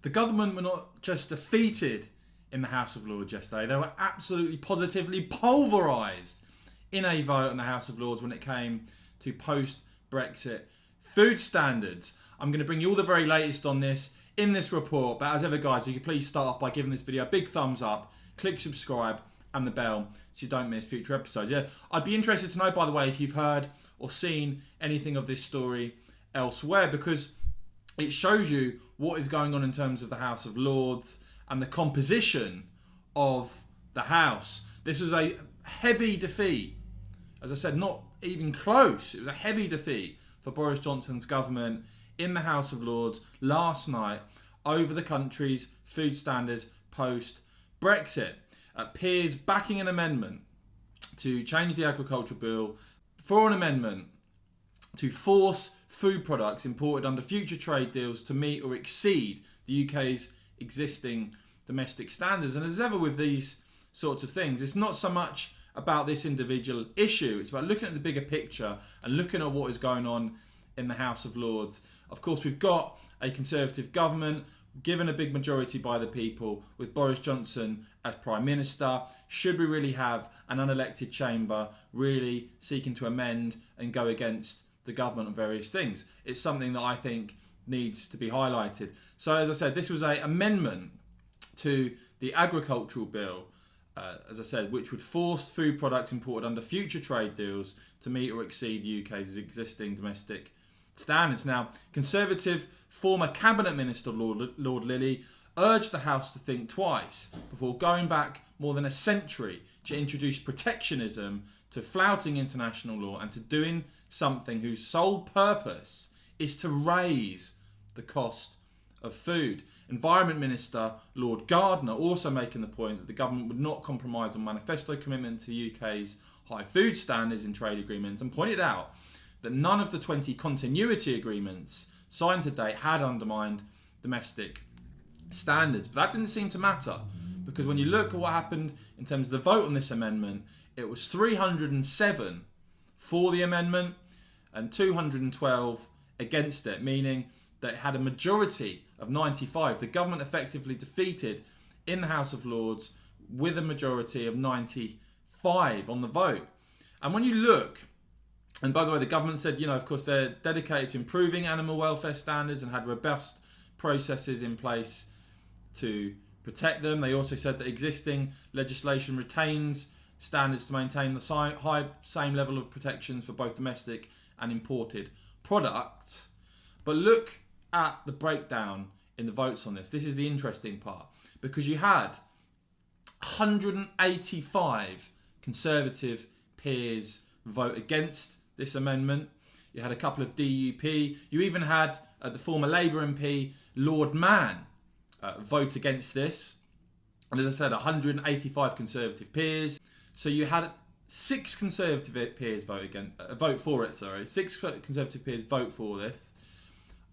The government were not just defeated in the House of Lords yesterday, they were absolutely positively pulverised in a vote in the House of Lords when it came to post-Brexit food standards. I'm going to bring you all the very latest on this in this report, but as ever guys, you can please start off by giving this video a big thumbs up, click subscribe and the bell so you don't miss future episodes. Yeah, I'd be interested to know, by the way, if you've heard or seen anything of this story elsewhere, because it shows you what is going on in terms of the House of Lords and the composition of the House. This was a heavy defeat. As I said, not even close. It was a heavy defeat for Boris Johnson's government in the House of Lords last night over the country's food standards post-Brexit. Peers backing an amendment to change the agricultural bill for an amendment to force food products imported under future trade deals to meet or exceed the UK's existing domestic standards. And as ever with these sorts of things, it's not so much about this individual issue, it's about looking at the bigger picture and looking at what is going on in the House of Lords. Of course, we've got a Conservative government given a big majority by the people with Boris Johnson as Prime Minister. Should we really have an unelected chamber really seeking to amend and go against the government on various things? It's something that I think needs to be highlighted. So as I said, this was an amendment to the agricultural bill, as I said, which would force food products imported under future trade deals to meet or exceed the UK's existing domestic standards. Now, Conservative former Cabinet Minister Lord Lilly urged the House to think twice before going back more than a century to introduce protectionism, to flouting international law and to doing something whose sole purpose is to raise the cost of food. Environment Minister Lord Gardner also making the point that the government would not compromise on manifesto commitment to the UK's high food standards in trade agreements, and pointed out that none of the 20 continuity agreements signed to date had undermined domestic standards. But that didn't seem to matter, because when you look at what happened in terms of the vote on this amendment, it was 307 for the amendment and 212 against it, meaning that it had a majority of 95. The government effectively defeated in the House of Lords with a majority of 95 on the vote. And when you look, and by the way, the government said, of course, they're dedicated to improving animal welfare standards and had robust processes in place to protect them. They also said that existing legislation retains standards to maintain the same level of protections for both domestic and imported products. But look at the breakdown in the votes on this. This is the interesting part, because you had 185 Conservative peers vote against this amendment. You had a couple of DUP. You even had the former Labour MP Lord Mann vote against this. And as I said, 185 Conservative peers. So you had 6 Conservative peers vote for it. 6 Conservative peers vote for this.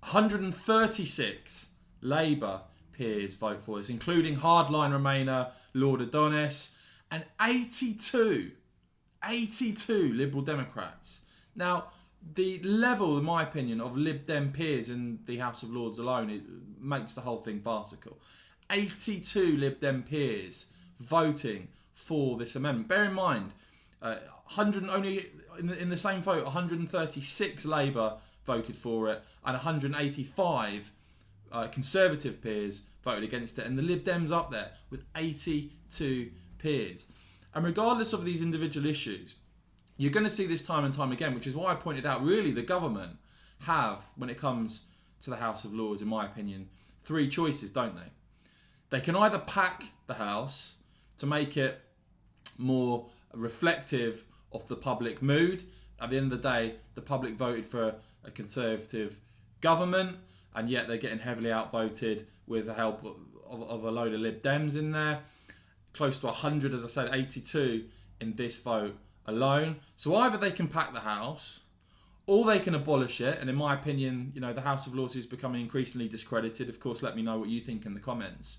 136 Labour peers vote for this, including hardline Remainer Lord Adonis, and 82 Liberal Democrats. Now, the level, in my opinion, of Lib Dem peers in the House of Lords alone, it makes the whole thing farcical. 82 Lib Dem peers voting for this amendment. Bear in mind, only in the same vote, 136 Labour voted for it, and 185 Conservative peers voted against it, and the Lib Dems up there with 82 peers. And regardless of these individual issues, you're going to see this time and time again, which is why I pointed out, really, the government have, when it comes to the House of Lords, in my opinion, 3 choices, don't they? They can either pack the House to make it more reflective of the public mood. At the end of the day, the public voted for a Conservative government, and yet they're getting heavily outvoted with the help of a load of Lib Dems in there. Close to 100, as I said, 82 in this vote alone. So either they can pack the House, or they can abolish it. And in my opinion, the House of Lords is becoming increasingly discredited. Of course, let me know what you think in the comments.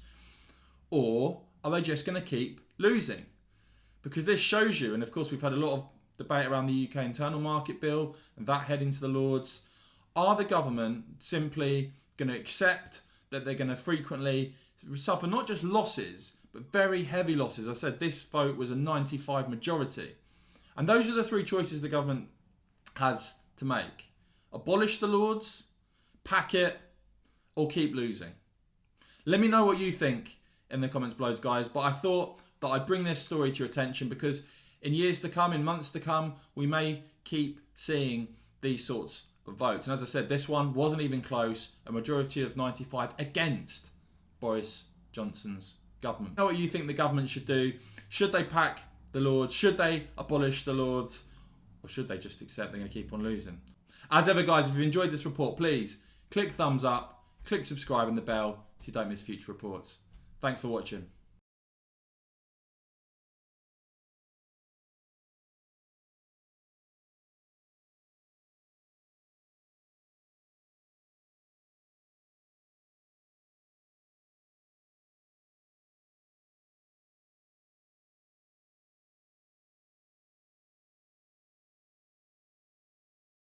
Or are they just going to keep losing? Because this shows you, and of course we've had a lot of debate around the UK Internal Market Bill and that heading to the Lords. Are the government simply going to accept that they're going to frequently suffer not just losses, but very heavy losses. I said this vote was a 95 majority. And those are the three choices the government has to make. Abolish the Lords, pack it, or keep losing. Let me know what you think in the comments below, guys. But I thought that I'd bring this story to your attention because in years to come, in months to come, we may keep seeing these sorts of votes. And as I said, this one wasn't even close. A majority of 95 against Boris Johnson's government. Know what you think the government should do? Should they pack the Lords? Should they abolish the Lords? Or should they just accept they're going to keep on losing? As ever, guys, if you've enjoyed this report, please click thumbs up, click subscribe and the bell so you don't miss future reports. Thanks for watching.